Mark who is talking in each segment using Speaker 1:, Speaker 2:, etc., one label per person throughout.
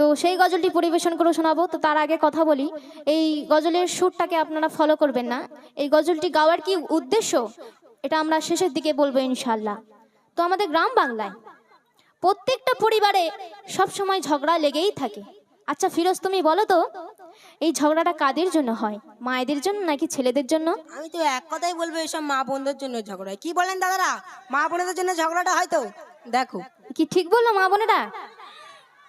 Speaker 1: তো সেই গজলটি পরিবেশন করে শোনাবো। তো তার আগে কথা বলি, এই গজলের সুরটাকে আপনারা ফলো করবেন না। এই গজলটি গাওয়ার কি উদ্দেশ্য এটা আমরা শেষের দিকে বলবো ইনশাল্লাহ। তো আমাদের গ্রাম বাংলায় প্রত্যেকটা পরিবারে সব সময় ঝগড়া লেগেই থাকে। আচ্ছা ফিরোজ, তুমি বলো তো এই ঝগড়াটা কাদের জন্য হয়? মায়েদের জন্য নাকি ছেলেদের জন্য?
Speaker 2: আমি তো এক কথাই বলবো, এসব মা বোনদের জন্য ঝগড়া হয়। কি বলেন দাদারা, মা বোনদের জন্য ঝগড়াটা হয় তো? দেখো,
Speaker 1: কি ঠিক বললো মা বোনেরা?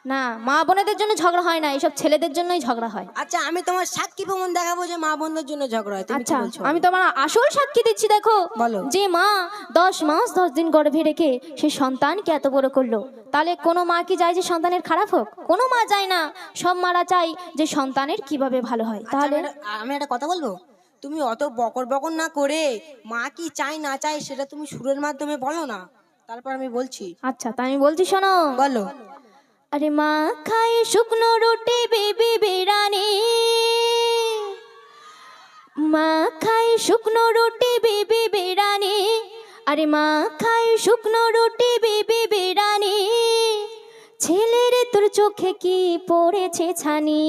Speaker 1: না, মা বোনেদের জন্য ঝগড়া হয় না, এসব ছেলেদের জন্যই ঝগড়া হয়।
Speaker 2: আচ্ছা আমি তোমার সাক্ষী প্রমাণ দেখাবো যে মা বোনদের জন্য ঝগড়া হয়। তুমি কি
Speaker 1: আচ্ছা
Speaker 2: বলছো?
Speaker 1: আমি তোমার আসল সাক্ষী দিচ্ছি, দেখো।
Speaker 2: বলো।
Speaker 1: যে মা 10 মাস 10 দিন গর্ভে রেখে সে সন্তানকে এত বড় করলো, তাহলে কোনো মা কি চায় যে সন্তানের খারাপ হোক? কোনো মা চায় না। সব মারা চাই যে সন্তানের কিভাবে ভালো হয়।
Speaker 2: আচ্ছা,
Speaker 1: তাহলে
Speaker 2: আমি একটা কথা বলবো। তুমি অত বকর বকর না করে মা কি চাই না চাই সেটা তুমি সুরের মাধ্যমে বলো না, তারপর আমি বলছি।
Speaker 1: আচ্ছা তাই আমি বলছি, শোনো।
Speaker 2: বলো।
Speaker 1: আরে মা খায় শুকনো রুটি বেবি বিরানি, মা খায় শুকনো রুটি বেবি বিরানি, আরে মা খায় শুকনো রুটি বেবি বিরানি, ছেলের তোর চোখে কি পড়েছে ছানি,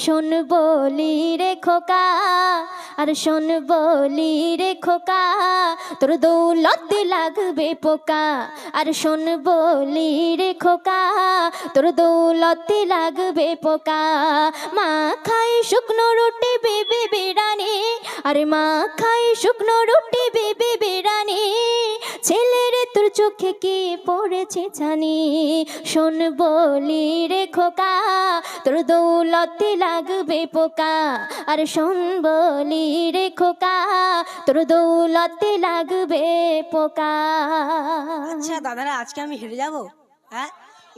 Speaker 1: শোন বলি রে খোকা, আর শোন বলি রে খোকা, তোর দৌলতে লাগবে পোকা, আর শোন বলি রে খোকা, তোর দৌলতে লাগবে পোকা, মা খাই শুকনো রুটি বেবি বিরানি, আরে মা খাই শুকনো রুটি বেবি বিরানি, ছেলের তোর চোখে কি পড়েছে ছানি, শোন বলি রে খোকা, তোর দৌলতে লাগবে পোকা, আর শোন বলি রে খোকা, তোর দৌলতে লাগবে পোকা।
Speaker 2: আচ্ছা দাদারা, আজকে আমি হেরে যাব? হ্যাঁ,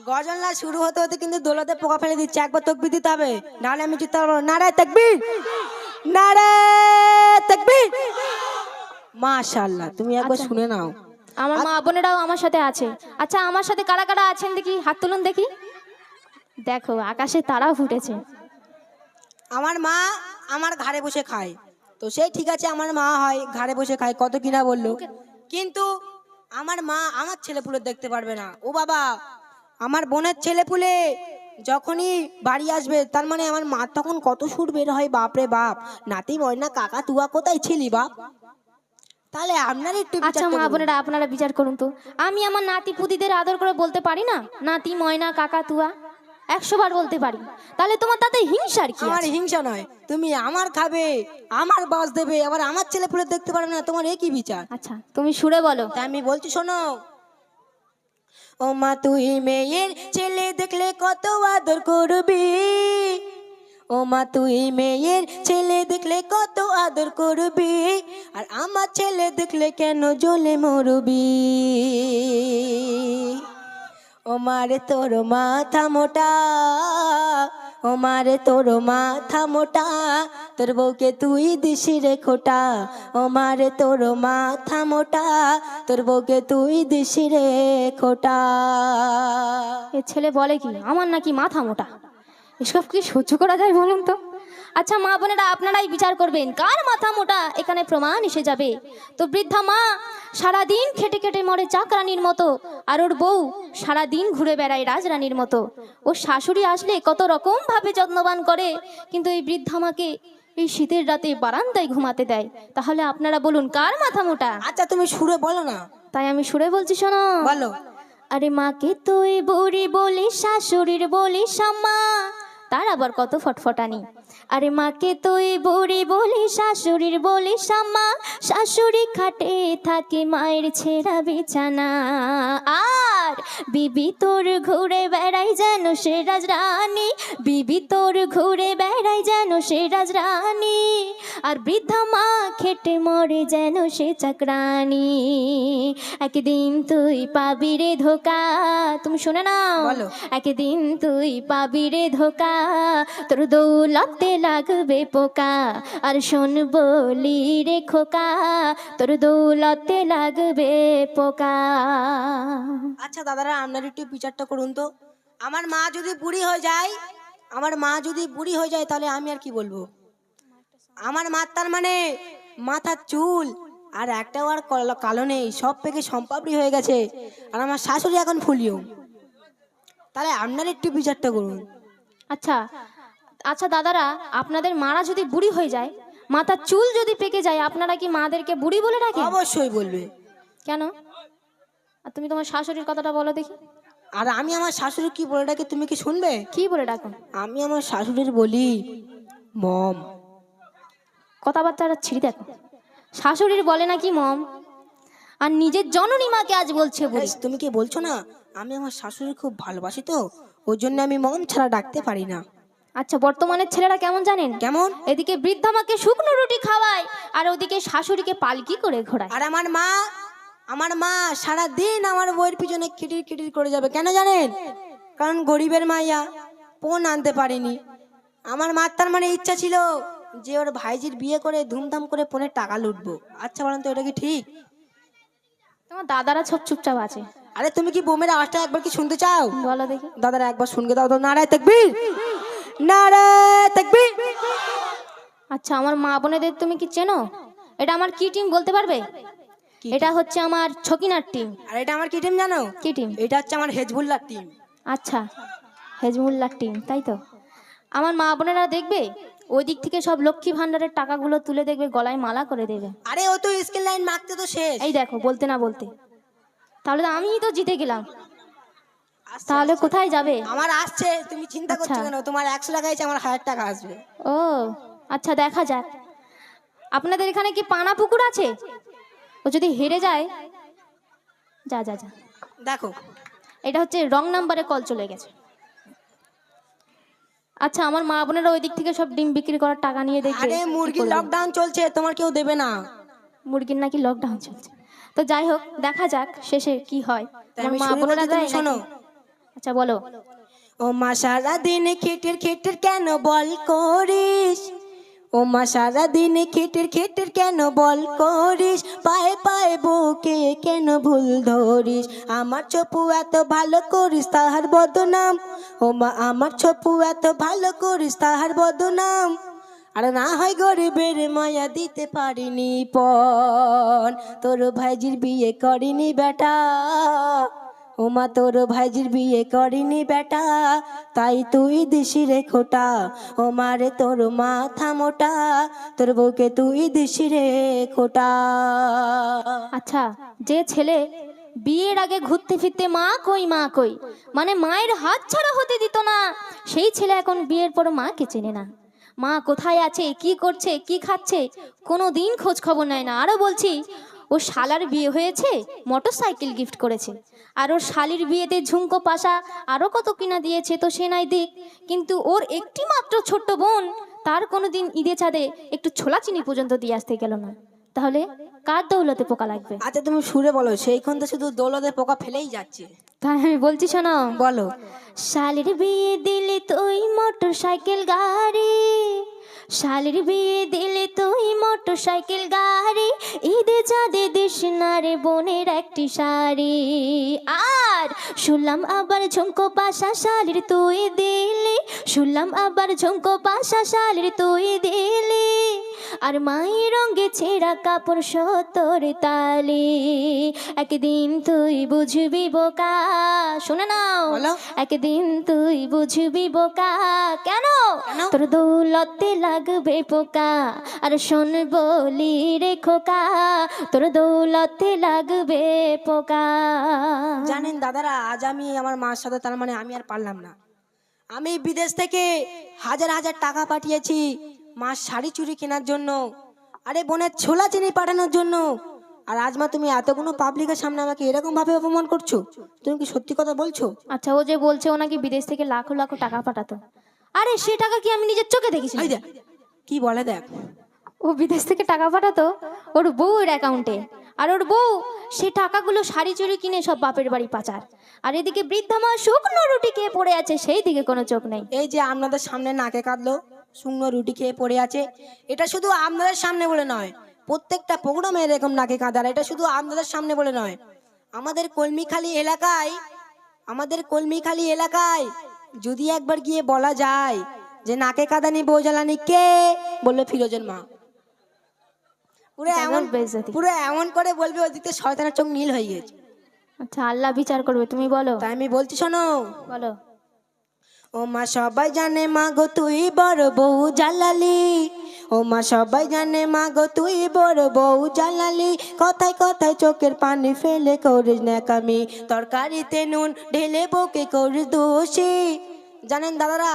Speaker 2: গজল না শুরু হতে হতে কিন্তু দোলাতে পোকা ফেলে দিচ্ছে। একবার তকবির দিতে হবে, নাহলে আমি জিততে পারবো না। নারে তাকবীর, নারে তাকবীর। মাশাআল্লাহ, তুমি একবার শুনে নাও।
Speaker 1: আমার মা বোনেরাও আমার সাথে আছে। আচ্ছা আমার সাথে কারা কারা আছেন দেখি, হাত তুলুন দেখি। দেখো আকাশে তারাও ফুটেছে।
Speaker 2: আমার মা আমার ঘাড়ে বসে খায়, তো সেই ঠিক আছে, আমার মা হয় ঘাড়ে বসে খায়, কত কিনা বললো। কিন্তু আমার মা আমার ছেলেপুলে দেখতে পারবে না। ও বাবা, আমার বোনের ছেলেপুলে যখনই বাড়ি আসবে, তার মানে আমার মা তখন কত সুর বের হয়, বাপরে বাপ। নাতি ময়না কাকা তুয়া কোথায় ছিলি বাপ? তাহলে আপনার একটু
Speaker 1: আচ্ছা
Speaker 2: বিচারটা
Speaker 1: মা
Speaker 2: করুন।
Speaker 1: বোনেরা আপনারা বিচার করুন তো, আমি আমার নাতি পুতিদের আদর করে বলতে পারি না নাতি ময়না কাকা তুয়া? 100 বার বলতে পারি। তাহলে তোমার তাতে হিংসার কি
Speaker 2: আমার
Speaker 1: আছে?
Speaker 2: হিংসা নয়, তুমি আমার খাবে, আমার বাস দেবে, আবার আমার ছেলেপুলে দেখতে পারবে না, তোমার একই বিচার।
Speaker 1: আচ্ছা তুমি সুরে বলো।
Speaker 2: তাই আমি বলছি, শোনো। ও মা তুই মেয়ের ছেলে দেখলে কত আদর করবি, ও মা তুই মেয়ের ছেলে দেখলে কত আদর করবি, আর আমার ছেলে দেখলে কেন জ্বলে মরবি। ও মারে তোর মাথা মোটা, ও মারে তোর মাথা মোটা, তোর বউকে তুই দিশি রে খোটা, ও মারে তোর মাথা মোটা, তোর বউকে তুই দিশি রে খোটা।
Speaker 1: এ ছেলে বলে কি আমার নাকি মাথা মোটা? এসব কি সহ্য করা যায় বলুন তো? আচ্ছা মা বোনেরা আপনারাই বিচার করবেন কার মাথা মোটা, এখানে প্রমাণ এসে যাবে। তো বৃদ্ধা মা সারাদিন খেটে খেটে মরে চাকরানির মতো, আর ওর বউ সারাদিন ঘুরে বেড়ায় রাজরানীর মতো। ওর শাশুড়ি আসলে কত রকম ভাবে যত্নবান করে, কিন্তু এই বৃদ্ধা মাকে এই শীতের রাতে বারান্দায় ঘুমাতে দেয়। তাহলে আপনারা বলুন কার মাথা মোটা?
Speaker 2: আচ্ছা তুমি সুরে বলো না।
Speaker 1: তাই আমি সুরে বলছি, শোনো।
Speaker 2: বলো।
Speaker 1: আরে মাকে তুই বুড়ি বলিস, শাশুড়ির বলিস আম্মা, তার আবার কত ফটফটানি। আরে মাকে তুই বুড়ি বলিস, শাশুড়ির বলিস আম্মা, শাশুড়ি খাটে থাকে মায়ের ছেঁড়া বিছানা, আর বিবি তোর ঘুরে বেড়াই যেন সে রাজরানী, বিবি তোর ঘুরে বেড়াই যেন সে রাজরানী, আর বৃদ্ধা মা খেটে মরে যেন সে চাকরানি। একদিন তুই পাবি রে ধোকা, তুমি শুনে নাও।
Speaker 2: বলো।
Speaker 1: একদিন তুই পাবি রে ধোকা, তোর দৌলতে লাগবে পোকা, আর শোন বলি রে খোকা, তোর দৌলতে লাগবে পোকা।
Speaker 2: আচ্ছা দাদারা, আপনার একটু বিচারটা করুন তো। আমার মা যদি বুড়ি হয়ে যায়, আমার মা যদি বুড়ি হয়ে যায়, তাহলে আমি আর কি বলবো? আমার মা তার মানে মাথার চুল আর একটাও আর কালো নেই, সব পেকে সম্পাবড়ি হয়ে গেছে, আর আমার শাশুড়ি এখন ফুলিও। তাহলে আপনার একটু বিচারটা করুন।
Speaker 1: আচ্ছা আচ্ছা দাদারা, আপনাদের মারা যদি বুড়ি হয়ে যায়, মাথার চুল যদি পেকে যায়, আপনারা কি মাদেরকে বুড়ি বলে ডাকেন?
Speaker 2: অবশ্যই বলবে।
Speaker 1: কেন? আর তুমি তোমার শাশুড়ির কথাটা বলো দেখি।
Speaker 2: আর আমি আমার শাশুড়ি কি বলে ডাকে তুমি কি শুনবে?
Speaker 1: কি বলে ডাকো?
Speaker 2: আমি আমার শাশুড়ির বলি মম।
Speaker 1: কথাবার্তাটা ছিঁড়ি দেখো। শাশুড়ির বলে নাকি মম, আর নিজের জননী মাকে আজ বলছে বুড়ি।
Speaker 2: তুমি কি বলছো না? আমি আমার শাশুড়ি খুব ভালোবাসি তো, ওই জন্য আমি মম ছাড়া ডাকতে পারি না।
Speaker 1: আচ্ছা বর্তমানের ছেলেরা কেমন জানেন?
Speaker 2: কেমন?
Speaker 1: এদিকে বৃদ্ধা মাকে শুকনো রুটি খাওয়ায়, আর ওদিকে শাশুড়িকে পালকি করে ঘোরায়।
Speaker 2: আর আমার মা সারা দিন আমার বইয়ের পিছনে খিটির খিটির করে যাবে। কেন জানেন? কারণ গরিবের মাইয়া, পণ আনতে পারিনি। আমার মার তার মানে ইচ্ছা ছিল যে ওর ভাইজির বিয়ে করে ধুমধাম করে পণের টাকা লুটবো। আচ্ছা বলেন তো, এটা কি ঠিক?
Speaker 1: তোমার দাদারা সব চুপচাপ আছে।
Speaker 2: আরে তুমি কি বোমের আওয়াজটা একবার কি শুনতে চাও?
Speaker 1: বলো দেখি।
Speaker 2: দাদারা একবার শুনকে দাও তো। নারায়ে তাকবীর, নারায়ে তাকবীর।
Speaker 1: আচ্ছা আমার মা বোনেদের তুমি কি চেনো? এটা আমার কি টিম বলতে পারবে?
Speaker 2: কি
Speaker 1: এটা হচ্ছে আমার ছকিনার টিম।
Speaker 2: আর এটা আমার কি টিম জানো?
Speaker 1: কি টিম?
Speaker 2: এটা হচ্ছে আমার হেজবুল্লাহ টিম।
Speaker 1: আচ্ছা হেজমুল্লাহ টিম, তাই তো। আমার মা বোনেরা দেখবে ওই দিক থেকে সব লক্ষ্মী ভান্ডারের টাকাগুলো তুলে দেখবে, গলায় মালা করে দেবে।
Speaker 2: আরে ও তো স্কিল লাইন মারতে তো শেষ।
Speaker 1: এই দেখো, বলতে না বলতে। তাহলে তো আমিই তো জিতে গেলাম। তাহলে কোথায় যাবে?
Speaker 2: আমার আসছে, তুমি চিন্তা করছো
Speaker 1: আচ্ছা।
Speaker 2: কেন? তোমার 100 টাকা আছে, আমার 1000 টাকা আসবে।
Speaker 1: ও আচ্ছা, দেখা যাক। আপনাদের এখানে কি পানা পুকুর আছে? ও যদি হেরে যায়, যা যা যা।
Speaker 2: দেখো
Speaker 1: এটা হচ্ছে রং নাম্বারে কল চলে গেছে। আচ্ছা আমার মা বোনেরা ওই দিক থেকে সব ডিম বিক্রি করার টাকা নিয়ে দেখবে।
Speaker 2: আরে
Speaker 1: কি
Speaker 2: মুরগির
Speaker 1: করবে।
Speaker 2: লকডাউন চলছে, তোমার কেউ দেবে না।
Speaker 1: মুরগির নাকি লকডাউন চলছে। তো যাই হোক, দেখা যাক শেষে কি হয়।
Speaker 2: তাই
Speaker 1: আমার
Speaker 2: আমি
Speaker 1: মা
Speaker 2: শুরু
Speaker 1: বোনেরা
Speaker 2: করছি,
Speaker 1: দেয়
Speaker 2: তুমি শোনো।
Speaker 1: নাকি? আচ্ছা বলো।
Speaker 2: ও মা সারা দিন খেটের খেটের কেন বল করিস? ও মা সারা দিন খেটের খেটের কেন বল করিস? পায়ে পায়ে বউকে কেন ভুল ধরিস? আমার চপু এত ভালো করিস তাহার বদনাম। ও মা আমার চপু এত ভালো করিস তাহার বদনাম। আর না হয় গরিবের মায়া দিতে পারিনি পণ, তোর ভাইজির বিয়ে করিনি বেটা। ও মা তোর ভাইজির বিয়ে করিনি বেটা, তাই তুই দিশি রে খোটা। ও মারে তোর মাথা মোটা, তোর বউকে তুই দিশি রে খোটা।
Speaker 1: আচ্ছা যে ছেলে বিয়ের আগে ঘুরতে ফিরতে মা কই মা কই, মানে মায়ের হাত ছাড়া হতে দিত না, সেই ছেলে এখন বিয়ের পর মাকে চেনে না। মা কোথায় আছে, কি করছে, কি খাচ্ছে, কোনো দিন খোঁজ খবর নেয় না। আরো বলছি, ও শালার বিয়ে হয়েছে, মোটর সাইকেল গিফট করেছে। আর ওর শালির বিয়েতে ঝুমকো পাশা আরো কত কিনা দিয়েছে, তো সে নাই দিক, কিন্তু ওর একটি মাত্র ছোট্ট বোন, তার কোনোদিন ঈদে চাঁদে একটু ছোলা চিনি পর্যন্ত দিয়ে আসতে গেল না। তাহলে কার দৌলতে পোকা লাগবে?
Speaker 2: আচ্ছা তুমি সুরে বলো, সেইখান তো শুধু দৌলতে পোকা ফেলেই যাচ্ছে।
Speaker 1: তাই আমি বলছি শোনো।
Speaker 2: বলো।
Speaker 1: শালির বিয়ে দিলে তুই মোটর সাইকেল গাড়ি, শালির বিয়ে দিলে তুই মোটর সাইকেল গাড়ি, ঈদে চাঁদে দিস না রে বোনের একটি শাড়ি। আর শুনলাম আবার ঝুমকো পাশা শালির তুই দিলি, শুনলাম আবার ঝুমকো পাশা শালির তুই দিলি, আর মায়ের রঙে ছেঁড়া কাপড় 70 তালি। একদিন তুই বুঝবি বোকা, শুনে নাও,
Speaker 2: বলো।
Speaker 1: একদিন তুই বুঝবি বোকা। কেন? তোর দৌলতে লাগবে পোকা, আর শোন বলি রে খোকা, তোর দৌলতে লাগবে পোকা।
Speaker 2: জানেন দাদারা, আজ আমি আমার মার সাথে, তার মানে আমি আর পারলাম না। আমি বিদেশ থেকে হাজার হাজার টাকা পাঠিয়েছি মার শাড়ি চুড়ি কেনার জন্য, আরে বোনের ছোলা চিনি পাঠানোর জন্য। আর আজ মা তুমি এতগুলো পাবলিকের সামনে আমাকে এরকম ভাবে অপমান করছো? তুমি কি সত্যি কথা বলছো?
Speaker 1: আচ্ছা ও যে বলছে ও নাকি বিদেশ থেকে লাখো লাখো টাকা পাঠাতো, আরে সে টাকা কি আমি নিজের চোখে দেখেছি?
Speaker 2: এই দেখ কি বলে, দেখ।
Speaker 1: ও বিদেশ থেকে টাকা পাঠাতো ওর বউয়ের অ্যাকাউন্টে, আর ওর বউ সে টাকাগুলো শাড়ি চুড়ি কিনে সব বাপের বাড়ি পাচার। আর এদিকে বৃদ্ধা মা শুকনো রুটি খেয়ে পড়ে আছে, সেই দিকে কোনো চোখ নেই।
Speaker 2: এই যে আপনাদের সামনে নাকে কাঁদলো, শুকনো রুটি খেয়ে পড়ে আছে, এটা শুধু আপনাদের সামনে বলে নয়, প্রত্যেকটা প্রোগ্রামে এরকম নাকে কাঁদার। এটা শুধু আপনাদের সামনে বলে নয়, আমাদের কলমিখালি এলাকায় যদি একবার গিয়ে বলা যায় যে নাকে কাঁদানি বউ জ্বালানি কে, বললো ফিরোজের মা। পুরো
Speaker 1: ডাবল বেইজ্জতি।
Speaker 2: এমন করে বলবে, ওদিকে শয়তানের চোখ নীল হয়ে গেছে।
Speaker 1: আচ্ছা, আল্লাহ বিচার করবে, তুমি বলো।
Speaker 2: তাই আমি বলছি শোনো।
Speaker 1: বলো।
Speaker 2: ও মা সবাই জানে মা গো তুই বড় বউ জ্বালালি, ও মা সবাই জানে মা গো তুই বড় বউ জ্বালালি, কথায় কথায় চোখের পানি ফেলে করিস ন্যাকামি, তরকারিতে নুন ঢেলে বউকে করিস দোষী। জানেন দাদারা,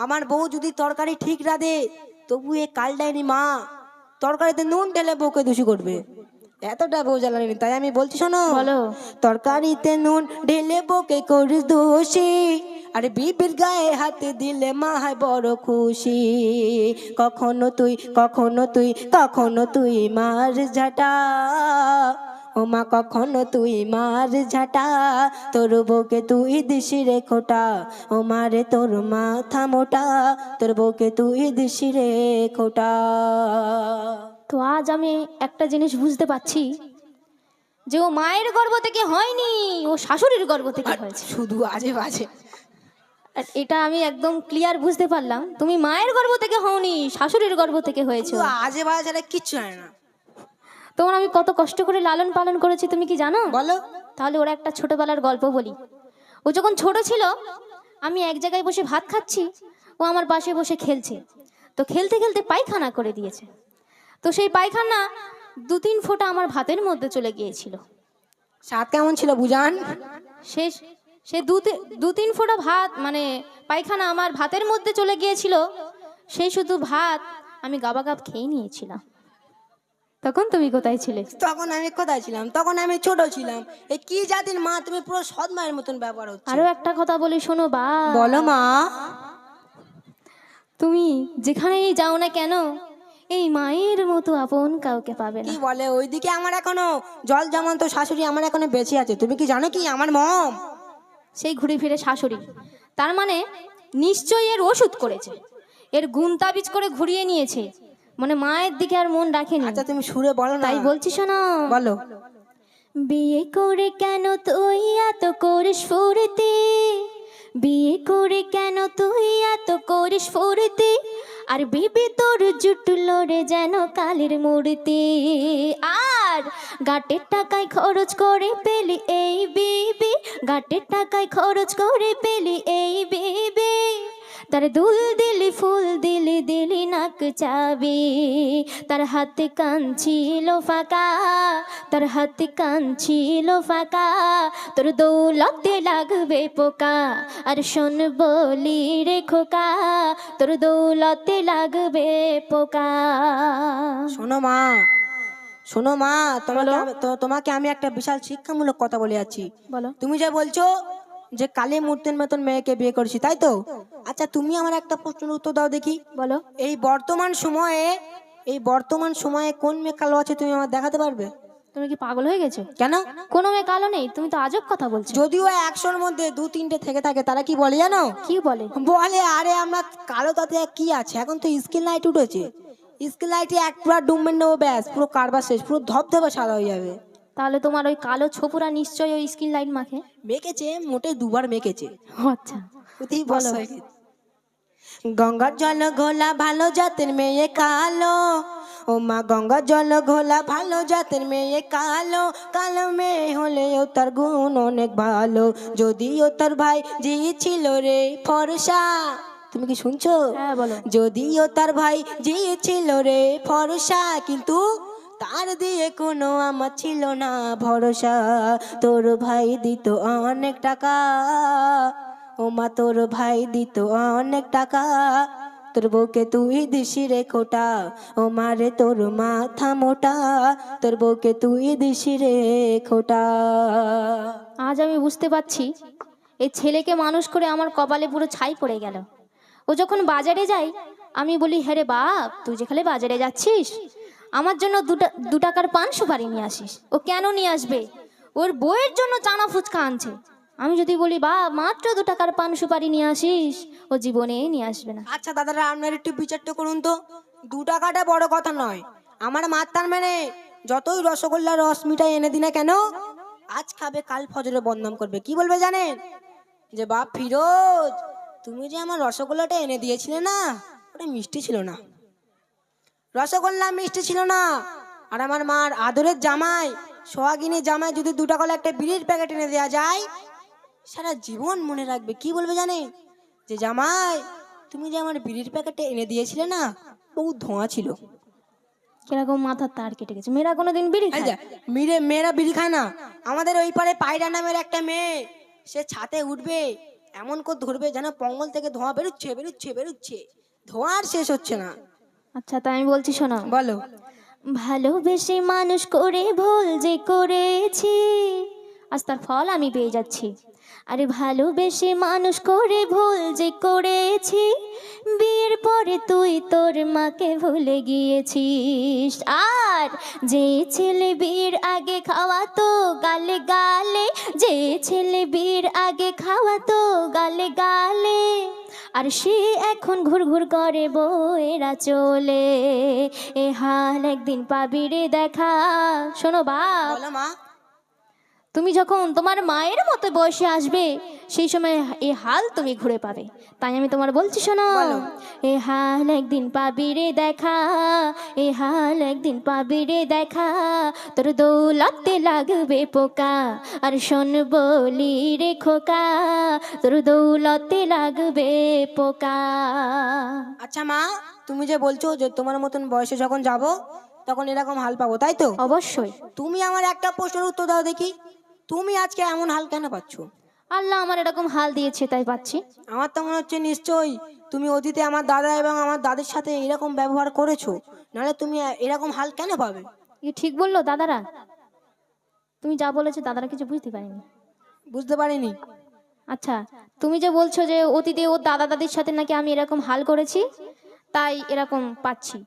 Speaker 2: আমার বউ যদি তরকারি ঠিক রাঁধে তবু এ কালডাইনি মা তরকারিতে নুন ঢেলে বউকে দোষী করবে, এতটা বউ জ্বালানি। তাই আমি বলছি শোনো,
Speaker 1: বলো।
Speaker 2: তরকারিতে নুন ঢেলে বউকে করিস দোষী, আরে বিবির গায়ে হাতে দিলে মা হয় বড় খুশি। কখনো তুই কখনো তুই কখনো তুই মার ঝাঁটা, ও মা কখনো তুই মার ঝাঁটা, তোর বউকে তুই দিশি রে খোটা, ও মারে তোর মাথা মোটা, তোর বউকে তুই দিশি রে খোটা।
Speaker 1: তো আজ আমি একটা জিনিস বুঝতে পারছি, যে ও মায়ের গর্ভ থেকে হয়নি, ও শাশুড়ির গর্ভ থেকে হয়েছে।
Speaker 2: শুধু আজে বাজে।
Speaker 1: আর এটা আমি একদম ক্লিয়ার বুঝতে পারলাম, তুমি মায়ের গর্ভ থেকে হওনি, শাশুড়ির গর্ভ থেকে হয়েছে।
Speaker 2: শুধু আজে বাজে ছাড়া কিচ্ছু হয় না।
Speaker 1: তোমার আমি কত কষ্ট করে লালন পালন করেছি তুমি কি জানো?
Speaker 2: বলো।
Speaker 1: তাহলে ওরা একটা ছোটবেলার গল্প বলি। ও যখন ছোট ছিল, আমি এক জায়গায় বসে ভাত খাচ্ছি, ও আমার পাশে বসে খেলছে। তো খেলতে খেলতে পায়খানা করে দিয়েছে। তো সেই পায়খানা 2-3 ফোঁটা আমার ভাতের মধ্যে চলে গিয়েছিল।
Speaker 2: স্বাদ কেমন ছিল বুঝান?
Speaker 1: শেষ সে 2-3 ফোঁটা ভাত মানে পায়খানা আমার ভাতের মধ্যে চলে গিয়েছিল। সেই শুধু ভাত আমি গাবাগাব খেয়ে নিয়েছিলাম। তখন তুমি কোথায় ছিলে?
Speaker 2: তখন আমি কোথায় ছিলাম? তখন আমি ছোট ছিলাম। এই কি জাতির মা তুমি, পুরো সৎ মায়ের মতন ব্যবহার হচ্ছে।
Speaker 1: আরো একটা কথা বলি শোনো বা।
Speaker 2: বলো মা।
Speaker 1: তুমি যেখানেই যাও না কেন, এই মায়ের মতো আপন কাউকে পাবে
Speaker 2: কি
Speaker 1: না।
Speaker 2: বলে, ওইদিকে আমার এখনো জল যেমন তো শাশুড়ি আমার এখনো বেঁচে আছে। তুমি কি জানো কি আমার মম?
Speaker 1: সেই ঘুরে ফিরে শাশুড়ি, তার মানে নিশ্চয়ই এর ওষুধ করেছে, এর গুণ তাবিজ করে ঘুরিয়ে নিয়েছে, মানে মায়ের দিকে আর মন রাখেনি।
Speaker 2: আচ্ছা তুমি সুরে বলো না।
Speaker 1: তাই বলছি শোনো।
Speaker 2: বলো।
Speaker 1: বিয়ে করে কেন তুই এত করিস ফুর্তি, বিয়ে করে কেন তুই এত করিস ফুর্তি, আর বিবি তোর জুটলো রে যেন কালের মূর্তি, আর গাটের টাকায় খরচ করে পেলি এই বিবি, গাটের টাকায় খরচ করে পেলি এই বিবি, তার দুল দিলি ফুল দিলি দিলি নাক চাবি, তার হাতে কান ছিল ফাঁকা, তার হাতে কান ছিল ফাঁকা, তোর দৌলতে লাগবে পোকা, আর শোন বলি রে খোকা, তোর দৌলতে লাগবে পোকা।
Speaker 2: শোনো মা, শোনো মা, তোমাকে আমি একটা বিশাল শিক্ষামূলক কথা বলে যাচ্ছি।
Speaker 1: বলো।
Speaker 2: তুমি যে বলছো যে কালী মূর্তির মতন মেয়েকে বিয়ে করছি, তাই তো? আচ্ছা তুমি আমার একটা প্রশ্নের উত্তর দাও দেখি।
Speaker 1: বলো।
Speaker 2: এই বর্তমান সময়ে কোন মেয়ে কালো আছে তুমি আমার দেখাতে পারবে?
Speaker 1: তুমি কি পাগল হয়ে গেছো?
Speaker 2: কেন?
Speaker 1: কোনো মেয়ে কালো নেই, তুমি তো আজব কথা বলছো।
Speaker 2: যদিও 100-র মধ্যে 2-3টে থেকে থাকে, তারা কি বলে জানো?
Speaker 1: কি বলে?
Speaker 2: বলে আরে আমরা কালো, তাতে কি আছে, এখন তো স্কিন লাইট উঠেছে, স্কিন লাইটে এক পুরো ডুমবেন নেবো, ব্যাস পুরো কারবার শেষ, পুরো ধবধবে সাদা হয়ে যাবে।
Speaker 1: তাহলে তোমার ওই কালো ছোপুরা নিশ্চয়ই ওই স্কিন লাইট মাখে।
Speaker 2: মেকেছে, মোটে 2বার মেকেছে।
Speaker 1: আচ্ছা
Speaker 2: ওতেই বস হয়ে গেছে। গঙ্গার জল ঘোলা ভালো জাতের মেয়ে কালো, ও মা গঙ্গার জল ঘোলা ভালো জাতের মেয়ে কালো, কালো মেয়ে হলেও তার গুণ অনেক ভালো, যদিও তার ভাই জি ছিল রে ফর্সা। তুমি কি শুনছো?
Speaker 1: হ্যাঁ বলো।
Speaker 2: যদিও তার ভাই জি ছিল রে ফর্সা, কিন্তু তার দিয়ে কোনো আমার ছিল না ভরসা, তোর ভাই দিত অনেক টাকা, ও মা তোর ভাই দিত অনেক টাকা, তোর বউকে তুই দিশি রে খোটা, ও মারে তোর মাথা মোটা, তোর বউকে তুই দিশি রে খোটা।
Speaker 1: আজ আমি বুঝতে পারছি, এই ছেলেকে মানুষ করে আমার কপালে পুরো ছাই পড়ে গেল। ও যখন বাজারে যায়, আমি বলি হ্যাঁ রে বাপ, তুই যেখানে বাজারে যাচ্ছিস আমার জন্য 2 টাকার পান সুপারি নিয়ে আসিস। ও কেন নিয়ে আসবে? ওর বউয়ের জন্য চানা ফুচকা আনছে। আমি যদি বলি বা মাত্র 2 টাকার পান সুপারি নিয়ে আসিস, ও জীবনে নিয়ে আসবে না।
Speaker 2: আচ্ছা দাদারা, আপনার একটু বিচারটা করুন তো, 2 টাকাটা বড় কথা নয়, আমার মাত্রার মানে যতই রসগোল্লা রস মিঠাই এনে দিনা কেন, আজ খাবে কাল ফজরে বদনাম করবে। কি বলবে জানেন? যে বাপ ফিরোজ, তুমি যে আমার রসগোল্লাটা এনে দিয়েছিলে না, ওটা মিষ্টি ছিল না, রসগোল্লা মিষ্টি ছিল না, আর আমার মার আদরের জামাই সোহাগিনী জামাই যদি 2 টাকা একটা বিড়ির প্যাকেট এনে দেওয়া যায়, সারা জীবন মনে রাখবে। কি বলবে জানে? যে জামাই, তুমি যে আমার বিড়ির প্যাকেটটা এনে দিয়েছিলে না, বহুত ধোঁয়া ছিল।
Speaker 1: কিরকম মাথার তার কেটে গেছে, মেয়েরা কোনোদিন বিড়ি
Speaker 2: এই
Speaker 1: খায়?
Speaker 2: যে, মেয়েরা বিড়ি খায় না। আমাদের ওই পারে পায়রা নামের একটা মেয়ে, সে ছাতে উঠবে, এমন করে ধরবে যেন পঙ্গল থেকে ধোঁয়া বেরোচ্ছে বেরোচ্ছে বেরোচ্ছে, ধোঁয়া আর শেষ হচ্ছে না।
Speaker 1: আচ্ছা, তাই আমি বলছি শোনো।
Speaker 2: বলো।
Speaker 1: ভালোবেসে মানুষ করে ভুল যে করেছি, আজ তার ফল আমি পেয়ে যাচ্ছি। আরে ভালোবেসে মানুষ করে ভুল যে করেছি, বিয়ের পরে তুই তোর মাকে ভুলে গিয়েছিস। আর যে ছেলে বিয়ের আগে খাওয়াতো গালে গালে, যে ছেলে বিয়ের আগে খাওয়াতো গালে গালে, আর সে এখন ঘুর ঘুর করে বউয়েরা চলে, এ হাল একদিন পাবি রে দেখা। শোনো বাপ,
Speaker 2: বলো মা।
Speaker 1: তুমি যখন তোমার মায়ের মতো বয়সে আসবে, সেই সময় এ হাল তুমি ঘুরে পাবে। তাই আমি তোমার বলছি শোনো,
Speaker 2: বলো।
Speaker 1: এ হাল একদিন পাবি রে দেখা, এ হাল একদিন পাবি রে দেখা, তোর দৌলতে লাগবে পোকা। আর শোন বলি রে খোকা, তোর দৌলতে লাগবে পোকা।
Speaker 2: আচ্ছা মা, তুমি যে বলছো যে তোমার মতন বয়সে যখন যাব তখন এরকম হাল পাবো, তাই তো?
Speaker 1: অবশ্যই।
Speaker 2: তুমি আমার একটা প্রশ্নের উত্তর দাও দেখি, তুমি আজকে এমন হাল কেন পাচ্ছ?
Speaker 1: আল্লাহ আমার এরকম হাল দিয়েছে তাই পাচ্ছি।
Speaker 2: আমার তো মনে হচ্ছে নিশ্চয়ই তুমি অতীতে আমার দাদা এবং আমার দাদির সাথে এরকম ব্যবহার করেছো, নাহলে তুমি এরকম হাল কেন পাবে?
Speaker 1: এ ঠিক বললো দাদারা? তুমি যা বলেছো দাদারা কিছু বুঝতে পারেনি।
Speaker 2: বুঝতে পারিনি।
Speaker 1: আচ্ছা, তুমি যে বলছো যে অতীতে ওর দাদা দাদির সাথে নাকি আমি এরকম হাল করেছি, তাই এরকম পাচ্ছি।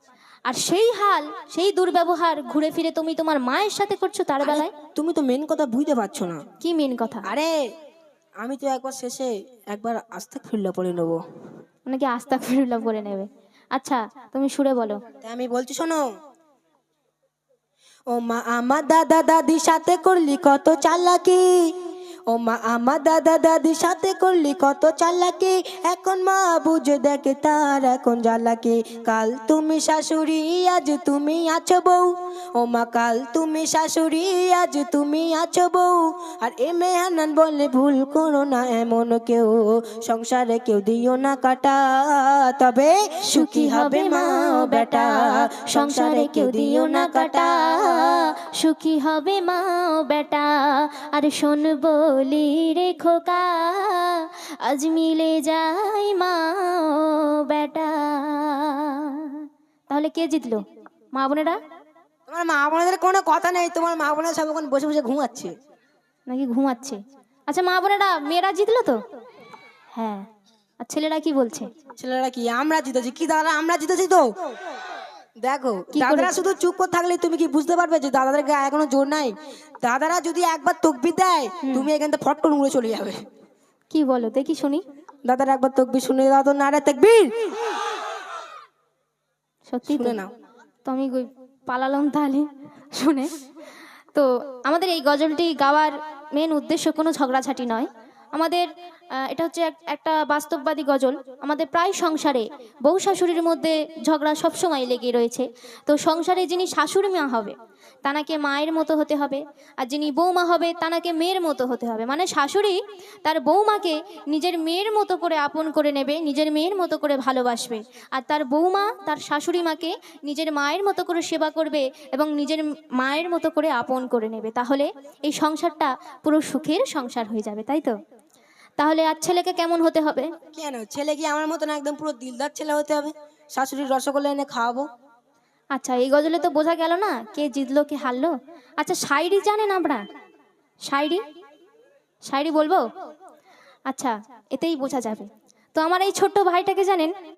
Speaker 1: আর সেই হাল, সেই দুর্ব্যবহার ঘুরে ফিরে তুমি তোমার মায়ের সাথে করছো তার
Speaker 2: আরে,
Speaker 1: বেলায়।
Speaker 2: তুমি তো মেন কথা বুঝতে পারছো না।
Speaker 1: কি মেন কথা?
Speaker 2: আরে, আমি তো একবার শেষে একবার আস্তাগফিরুল্লাহ পড়ে নেবো।
Speaker 1: নাকি আস্তাগফিরুল্লাহ বলে নেবে? আচ্ছা, তুমি সুরে বলো।
Speaker 2: তাই আমি বলছি শোনো। ও মা, আমার দাদা দাদির সাথে করলি কত চালাকি, ও মা আমার দাদা দাদির সাথে করলি কত চালাকি, এখন মা বুঝে দেখে তার এখন জ্বালাকি। কাল তুমি শাশুড়ি আজ তুমি আছো বউ, ও মা কাল তুমি শাশুড়ি আজ তুমি আছো বউ। আর হান্নান বলে ভুল করো না এমন কেউ, সংসারে কেউ দিও না কাটা, তবে সুখী হবে মা ও বেটা, সংসারে কেউ দিও না কাটা।
Speaker 1: সুখী হবে মা ও বেটা। আর শোন বলি রে খোকা, আজ মিলে যাই মা ও বেটা। তাহলে কে জিতলো? মা বোনেরা?
Speaker 2: তোমার মা বোনেদের কোনো কথা নেই, তোমার মা বোনেরা সব এখন বসে বসে ঘুমাচ্ছে।
Speaker 1: নাকি ঘুমাচ্ছে? আচ্ছা মা বোনেরা, মেয়েরা জিতলো তো? হ্যাঁ। আর ছেলেরা কি বলছে?
Speaker 2: ছেলেরা কি আমরা জিতেছি? কি দাদা আমরা জিতেছি তো? দেখো
Speaker 1: কি
Speaker 2: দাদারা
Speaker 1: করেছে?
Speaker 2: শুধু চুপ করে থাকলে তুমি কি বুঝতে পারবে যে দাদাদের গায়ে এখনো জোর নাই? দাদারা যদি একবার তকবির দেয়, তুমি এখান থেকে ফট করে উড়ে চলে যাবে।
Speaker 1: কি বলো দেখি শুনি।
Speaker 2: দাদারা একবার তকবির শুনে দাও তো, নারে তাকবীর।
Speaker 1: সত্যি তো?
Speaker 2: শুনে নাও।
Speaker 1: তো আমি পালালাম তাহলে শুনে। তো আমাদের এই গজলটি গাওয়ার মেন উদ্দেশ্য কোনো ঝগড়াঝাটি নয়। আমাদের এটা হচ্ছে একটা বাস্তববাদী গজল। আমাদের প্রায় সংসারে বউ শাশুড়ির মধ্যে ঝগড়া সবসময় লেগে রয়েছে। তো সংসারে যিনি শাশুড়ি মা হবে তানাকে মায়ের মতো হতে হবে, আর যিনি বৌমা হবে তানাকে মেয়ের মতো হতে হবে। মানে শাশুড়ি তার বৌমাকে নিজের মেয়ের মতো করে আপন করে নেবে, নিজের মেয়ের মতো করে ভালোবাসবে, আর তার বৌমা তার শাশুড়ি মাকে নিজের মায়ের মতো করে সেবা করবে এবং নিজের মায়ের মতো করে আপন করে নেবে। তাহলে এই সংসারটা পুরো সুখের সংসার হয়ে যাবে, তাই তো? তাহলে আর ছেলেকে কেমন হতে হবে?
Speaker 2: কেন ছেলে কি আমার মতন একদম পুরো দিলদার ছেলে হতে হবে? শাশুড়ির রসগোল্লা এনে খাওয়াবো।
Speaker 1: আচ্ছা, এই গজলে তো বোঝা গেল না কে জিতলো কে হারলো। আচ্ছা, শায়রি জানেন আমরা? শায়রি শায়রি বলবো? আচ্ছা, এতেই বোঝা যাবে। তো আমার এই ছোট্ট ভাইটাকে জানেন,